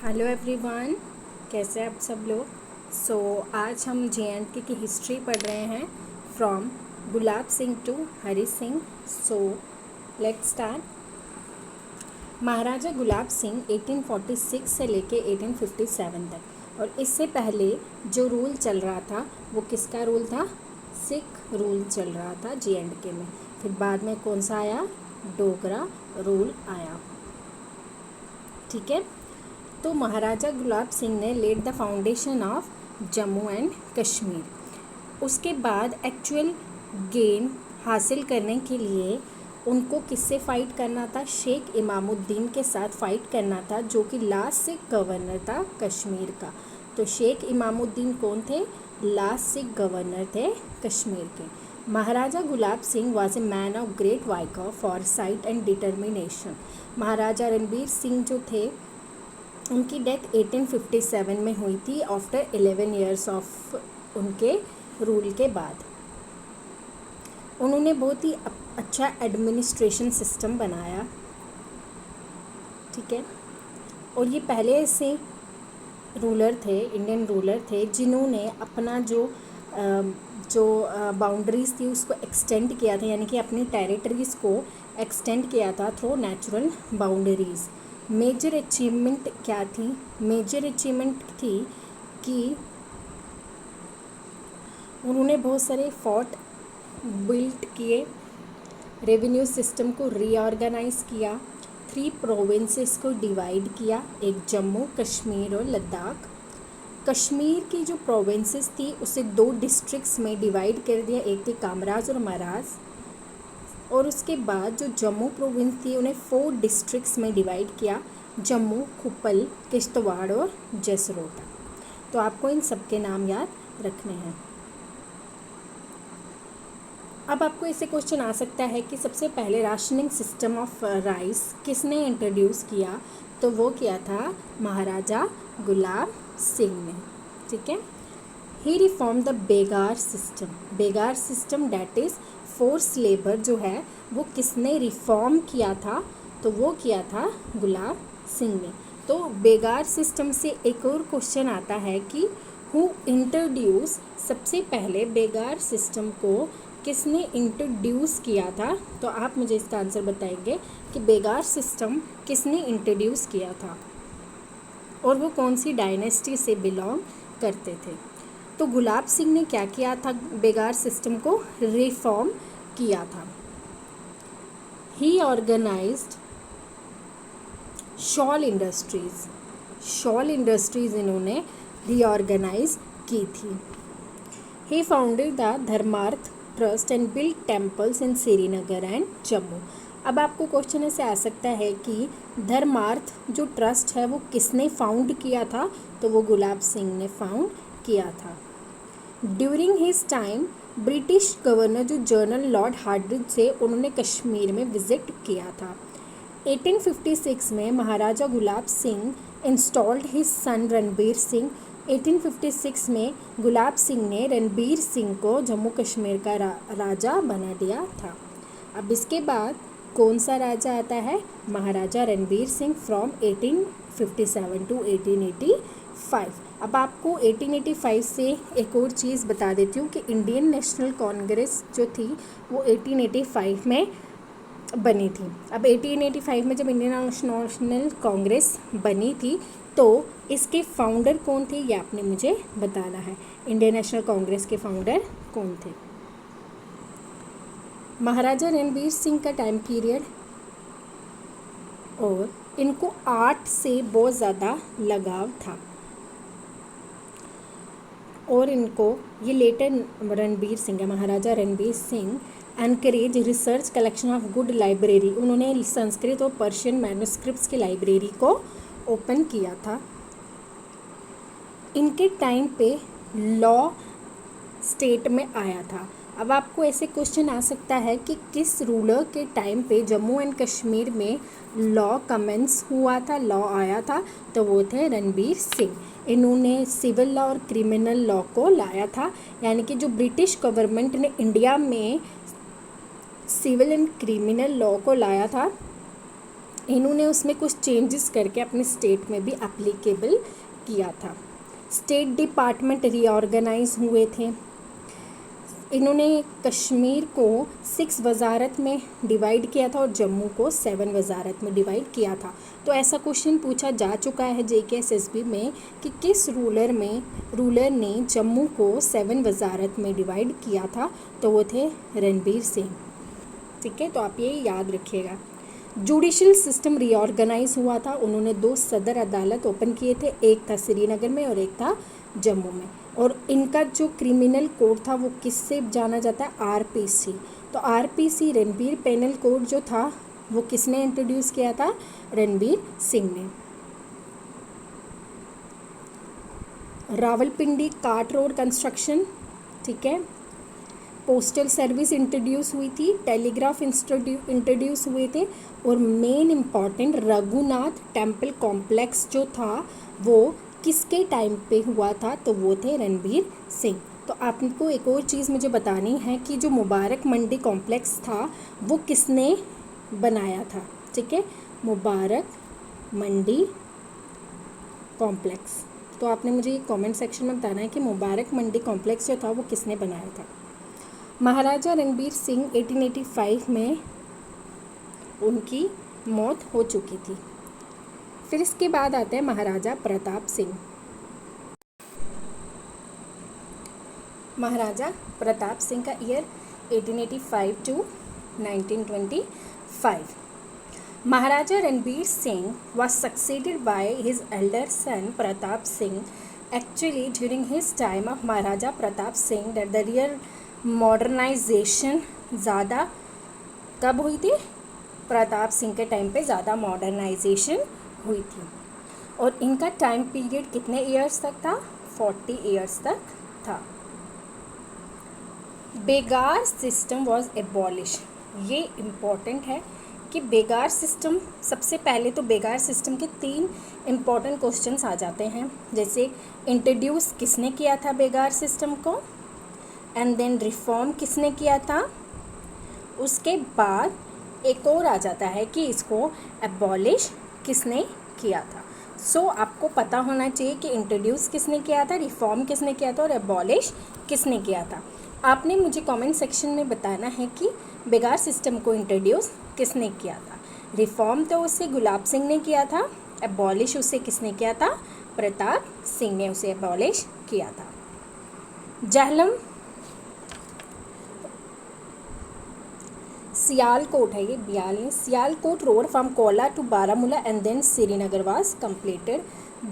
Hello everyone, कैसे आप सब लोग। आज हम जे.एंड.के की हिस्ट्री पढ़ रहे हैं from Gulab Singh to Hari Singh. Let's start. Maharaja Gulab Singh 1846 से लेके 1857 तक, और इससे पहले जो रूल चल रहा था वो किसका रूल था? सिख रूल चल रहा था जे.एंड.के में। फिर बाद में कौन सा आया? डोगरा रूल आया। ठीक है। तो महाराजा गुलाब सिंह ने laid the foundation of Jammu and Kashmir. उसके बाद एक्चुअल गेन हासिल करने के लिए उनको किससे फ़ाइट करना था? शेख इमामुद्दीन के साथ फ़ाइट करना था, जो कि लास्ट सिख गवर्नर था कश्मीर का। तो शेख इमामुद्दीन कौन थे? लास्ट सिख गवर्नर थे कश्मीर के। Maharaja Gulab Singh was a man of great vigour foresight and determination. Maharaja Ranbir Singh जो थे, उनकी डेथ 1857 में हुई थी, आफ्टर 11 ईयर्स ऑफ उनके रूल के बाद। उन्होंने बहुत ही अच्छा एडमिनिस्ट्रेशन सिस्टम बनाया। ठीक है। और ये पहले ऐसे रूलर थे, इंडियन रूलर थे, जिन्होंने अपना जो बाउंड्रीज़ थी उसको एक्सटेंड किया था, यानी कि अपनी टेरिटरीज़ को एक्सटेंड किया था through natural boundaries. Major achievement क्या थी? मेजर अचीवमेंट थी कि उन्होंने बहुत सारे फोर्ट बिल्ट किए, रेवेन्यू सिस्टम को रीऑर्गेनाइज किया, 3 प्रोविंसेस को डिवाइड किया, एक जम्मू कश्मीर और लद्दाख। कश्मीर की जो प्रोविंसेस थी उसे 2 डिस्ट्रिक्ट्स में डिवाइड कर दिया, एक थी कामराज और मराज। और उसके बाद जो जम्मू प्रोविंस थी उन्हें 4 डिस्ट्रिक्ट्स में डिवाइड किया, जम्मू, खुप्पल, किश्तवाड़ और जसरोटा। तो आपको इन सब के नाम याद रखने हैं। अब आपको ऐसे क्वेश्चन आ सकता है कि सबसे पहले राशनिंग सिस्टम ऑफ राइस किसने इंट्रोड्यूस किया? तो वो किया था महाराजा गुलाब सिंह ने। ठीक है। He reform the begar system. Begar system that is force labour जो है वो किसने रिफॉर्म किया था? तो वो किया था गुलाब सिंह ने। तो बेगार सिस्टम से एक और क्वेश्चन आता है कि हु इंट्रोड्यूस, सबसे पहले बेगार सिस्टम को किसने इंट्रोड्यूस किया था? तो आप मुझे इसका आंसर बताएंगे कि बेगार सिस्टम किसने इंट्रोड्यूस किया था और वो कौन सी डायनेस्टी से बिलोंग करते थे। तो गुलाब सिंह ने क्या किया था? बेगार सिस्टम को रिफॉर्म किया था। He organized shawl industries. Shawl industries इन्होंने रीऑर्गेनाइज की थी। He founded the Dharmarth trust and build temples in Srinagar and Jammu. अब आपको क्वेश्चन ऐसे आ सकता है कि धर्मार्थ जो ट्रस्ट है वो किसने फाउंड किया था? तो वो गुलाब सिंह ने फाउंड किया था। During his time British governor जो जनरल लॉर्ड हार्डिंज से उन्होंने कश्मीर में विजिट किया था। 1856 में Maharaja Gulab Singh installed his son Ranbir Singh. 1856 में गुलाब सिंह ने रणबीर सिंह को जम्मू कश्मीर का राजा बना दिया था। अब इसके बाद कौन सा राजा आता है? Maharaja Ranbir Singh from 1857 to 1885। अब आपको 1885 से एक और चीज़ बता देती हूँ कि इंडियन नेशनल कांग्रेस जो थी वो 1885 में बनी थी। अब 1885 में जब इंडियन नेशनल कांग्रेस बनी थी तो इसके फाउंडर कौन थे ये आपने मुझे बताना है। इंडियन नेशनल कांग्रेस के फाउंडर कौन थे? महाराजा रणबीर सिंह का टाइम पीरियड, और इनको आर्ट से बहुत ज़्यादा लगाव था, और इनको ये लेटर रणबीर सिंह है, Maharaja Ranbir Singh encourage research collection of good library. उन्होंने संस्कृत और पर्शियन मैन्युस्क्रिप्ट्स की लाइब्रेरी को ओपन किया था। इनके टाइम पे लॉ स्टेट में आया था। अब आपको ऐसे क्वेश्चन आ सकता है कि किस रूलर के टाइम पे जम्मू एंड कश्मीर में लॉ कमेंस हुआ था, लॉ आया था? तो वो थे रणबीर सिंह। इन्होंने सिविल लॉ और क्रिमिनल लॉ को लाया था, यानी कि जो ब्रिटिश गवर्नमेंट ने इंडिया में सिविल एंड क्रिमिनल लॉ को लाया था इन्होंने उसमें कुछ चेंजेस करके अपने स्टेट में भी एप्लीकेबल किया था। स्टेट डिपार्टमेंट रीऑर्गेनाइज हुए थे। इन्होंने कश्मीर को 6 वज़ारत में डिवाइड किया था और जम्मू को 7 वज़ारत में डिवाइड किया था। तो ऐसा क्वेश्चन पूछा जा चुका है JKSSB में कि किस रूलर ने जम्मू को 7 वज़ारत में डिवाइड किया था, तो वो थे रणबीर सिंह। ठीक है, तो आप ये याद रखिएगा। जुडिशल सिस्टम रीऑर्गेनाइज हुआ था। उन्होंने 2 सदर अदालत ओपन किए थे, एक था श्रीनगर में और एक था जम्मू में। और इनका जो क्रिमिनल कोड था वो किससे जाना जाता है? RPC। तो RPC रणबीर पेनल कोड जो था वो किसने इंट्रोड्यूस किया था? रणबीर सिंह ने। रावलपिंडी काट रोड कंस्ट्रक्शन, ठीक है। पोस्टल सर्विस इंट्रोड्यूस हुई थी, टेलीग्राफ इंट्रोड्यूस हुए थे, और main important Raghunath temple complex जो था वो किसके टाइम पे हुआ था? तो वो थे रणबीर सिंह। तो आपको एक और चीज़ मुझे बतानी है कि जो मुबारक मंडी कॉम्प्लेक्स था वो किसने बनाया था? ठीक है, मुबारक मंडी कॉम्प्लेक्स। तो आपने मुझे ये कमेंट सेक्शन में बताना है कि मुबारक मंडी कॉम्प्लेक्स जो था वो किसने बनाया था। महाराजा रणबीर सिंह 1885 में उनकी मौत हो चुकी थी। फिर इसके बाद आते हैं महाराजा प्रताप सिंह। महाराजा प्रताप सिंह का year 1885 to 1925। Maharaja Ranbir Singh was succeeded by his elder son Pratap Singh. Actually, during his time of Maharaja Pratap Singh, that the real modernization ज़्यादा कब हुई थी? प्रताप सिंह के टाइम पे ज़्यादा मॉडर्नाइजेशन हुई थी। और इनका टाइम पीरियड कितने ईयर्स तक था? 40 ईयर्स तक था। बेगार सिस्टम वॉज एबॉलिश। ये इम्पॉर्टेंट है कि बेगार सिस्टम, सबसे पहले तो बेगार सिस्टम के 3 इम्पॉर्टेंट क्वेश्चंस आ जाते हैं। जैसे इंट्रोड्यूस किसने किया था बेगार सिस्टम को, एंड देन रिफॉर्म किसने किया था, उसके बाद एक और आ जाता है कि इसको एबॉलिश किसने किया था। सो आपको पता होना चाहिए कि इंट्रोड्यूस किसने किया था, रिफॉर्म किसने किया था और एबॉलिश किसने किया था। आपने मुझे कमेंट सेक्शन में बताना है कि बेगार सिस्टम को इंट्रोड्यूस किसने किया था। रिफॉर्म तो उसे गुलाब सिंह ने किया था, एबॉलिश उसे किसने किया था? प्रताप सिंह ने उसे एबॉलिश किया था। जहलम सियालकोट है, ये 42 Sialkot road from Kohala to Baramulla and then Srinagar was completed.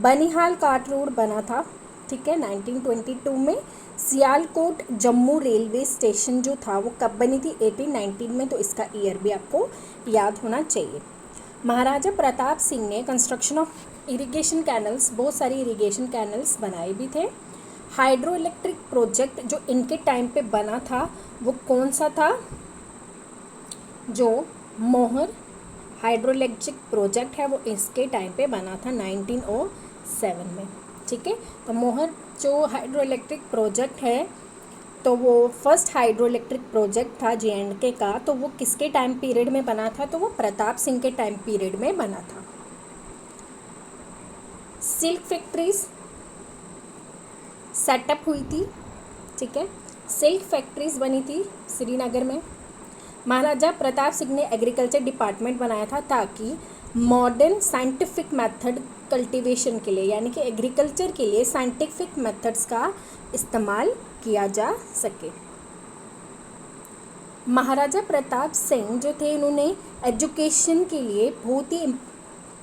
Banihal cart road बना था, ठीक है, 1922 में। सियालकोट जम्मू रेलवे स्टेशन जो था वो कब बनी थी? 1819 में। तो इसका ईयर भी आपको याद होना चाहिए। महाराजा प्रताप सिंह ने कंस्ट्रक्शन ऑफ इरिगेशन कैनल्स, बहुत सारी इरिगेशन कैनल्स बनाए भी थे। हाइड्रो इलेक्ट्रिक प्रोजेक्ट जो इनके टाइम पे बना था वो कौन सा था? जो मोहर हाइड्रो इलेक्ट्रिक प्रोजेक्ट है वो इसके टाइम पे बना था 1907 में, ठीक है। तो मोहर जो हाइड्रो इलेक्ट्रिक प्रोजेक्ट है तो वो फर्स्ट हाइड्रो इलेक्ट्रिक प्रोजेक्ट था JNK का, तो वो किसके टाइम पीरियड में बना था? तो वो प्रताप सिंह के टाइम पीरियड में बना था। सिल्क फैक्ट्रीज सेटअप हुई थी, ठीक है, सिल्क फैक्ट्रीज बनी थी श्रीनगर में। महाराजा प्रताप सिंह ने एग्रीकल्चर डिपार्टमेंट बनाया था ताकि मॉडर्न साइंटिफिक मेथड कल्टीवेशन के लिए, यानी कि एग्रीकल्चर के लिए साइंटिफिक मेथड्स का इस्तेमाल किया जा सके। महाराजा प्रताप सिंह जो थे उन्होंने एजुकेशन के लिए बहुत ही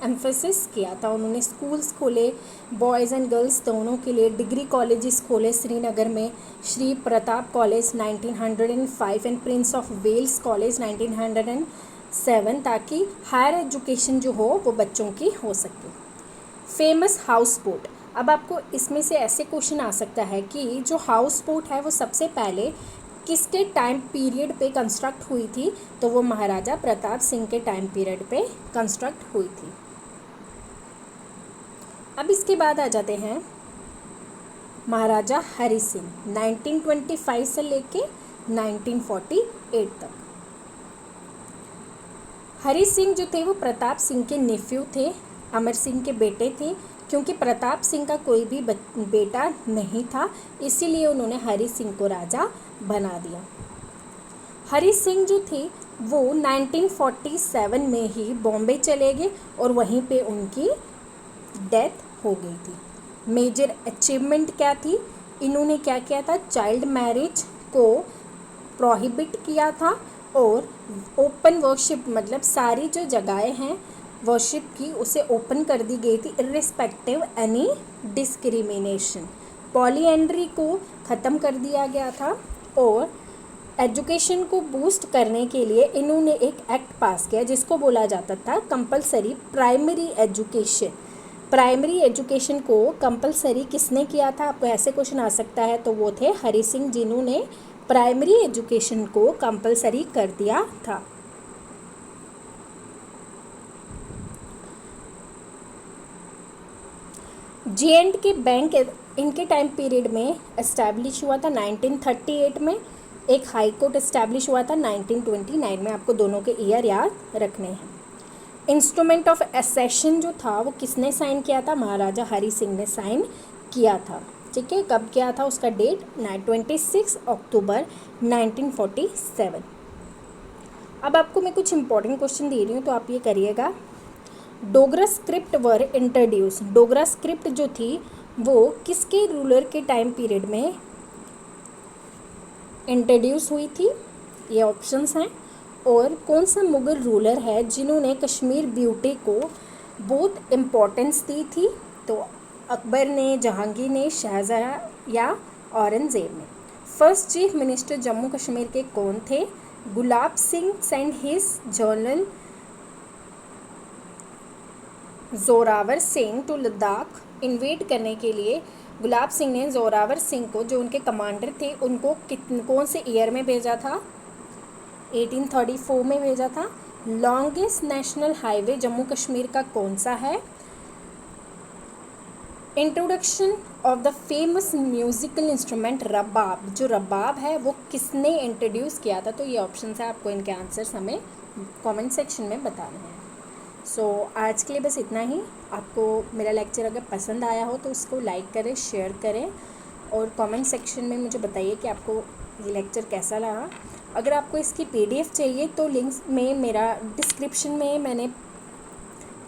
एम्फेसिस किया था। उन्होंने स्कूल्स खोले, बॉयज़ एंड गर्ल्स दोनों के लिए। डिग्री कॉलेजेस खोले श्रीनगर में, Shri Pratap College 1905 and Prince of Wales College 1907, ताकि हायर एजुकेशन जो हो वो बच्चों की हो सके। फेमस हाउस बोट, अब आपको इसमें से ऐसे क्वेश्चन आ सकता है कि जो हाउस बोट है वो सबसे पहले किसके टाइम पीरियड पे कंस्ट्रक्ट हुई थी? तो वो महाराजा प्रताप सिंह के टाइम पीरियड पे कंस्ट्रक्ट हुई थी। अब इसके बाद आ जाते हैं महाराजा हरि सिंह 1925 से लेके 1948 तक। हरि सिंह जो थे वो प्रताप सिंह के नेफ्यू थे, अमर सिंह के बेटे थे। क्योंकि प्रताप सिंह का कोई भी बेटा नहीं था, इसीलिए उन्होंने हरि सिंह को राजा बना दिया। हरि सिंह जो थे वो 1947 में ही बॉम्बे चले गए और वहीं पे उनकी डेथ हो गई थी। मेजर अचीवमेंट क्या थी, इन्होंने क्या किया था, चाइल्ड मैरिज को प्रोहिबिट किया था और ओपन वर्शिप मतलब सारी जो जगहें हैं वर्शिप की उसे ओपन कर दी गई थी इर्रिस्पेक्टिव एनी डिस्क्रिमिनेशन। पॉलीएंड्री को ख़त्म कर दिया गया था और एजुकेशन को बूस्ट करने के लिए इन्होंने एक एक्ट पास किया जिसको बोला जाता था compulsory primary education. Primary education को कंपलसरी किसने किया था, आपको ऐसे क्वेश्चन आ सकता है, तो वो थे हरि सिंह जिन्होंने प्राइमरी एजुकेशन को कंपलसरी कर दिया था। J&K बैंक इनके टाइम पीरियड में एस्टैब्लिश हुआ था 1938 में। एक हाई कोर्ट एस्टैब्लिश हुआ था 1929 में। आपको दोनों के ईयर याद रखने हैं। इंस्ट्रूमेंट ऑफ एसेशन जो था वो किसने साइन किया था, महाराजा हरि सिंह ने साइन किया था। ठीक है, कब किया था, उसका डेट 26 अक्टूबर 1947। अब आपको मैं कुछ इंपॉर्टेंट क्वेश्चन दे रही हूँ तो आप ये करिएगा। डोगरा स्क्रिप्ट वर इंट्रोड्यूस, डोगरा स्क्रिप्ट जो थी वो किसके रूलर के टाइम पीरियड में इंट्रोड्यूस हुई थी, ये ऑप्शंस हैं। और कौन सा मुग़ल रूलर है जिन्होंने कश्मीर ब्यूटी को बहुत इम्पोर्टेंस दी थी, तो अकबर ने, जहांगीर ने, शाहजहाँ या औरंगज़ेब ने। First chief minister Jammu Kashmir के कौन थे, Gulab Singh send his general Zorawar Singh to Ladakh. Invade करने के लिए गुलाब सिंह ने जोरावर सिंह को, जो उनके कमांडर थे, उनको कौन से ईयर में भेजा था, 1834 में भेजा था। Longest national highway Jammu Kashmir का कौन सा है। Introduction of the famous musical instrument rabab, जो रबाब है वो किसने इंट्रोड्यूस किया था, तो ये ऑप्शन है, आपको इनके आंसर्स हमें कमेंट सेक्शन में बताने हैं। सो आज के लिए बस इतना ही। आपको मेरा लेक्चर अगर पसंद आया हो तो उसको लाइक करें, शेयर करें और कमेंट सेक्शन में मुझे बताइए कि आपको ये लेक्चर कैसा लगा। अगर आपको इसकी PDF चाहिए तो लिंक्स में, मेरा डिस्क्रिप्शन में मैंने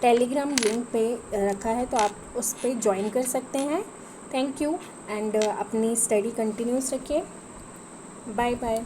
टेलीग्राम लिंक पे रखा है, तो आप उस पर ज्वाइन कर सकते हैं। थैंक यू एंड अपनी स्टडी कंटिन्यूस रखिए। Bye bye.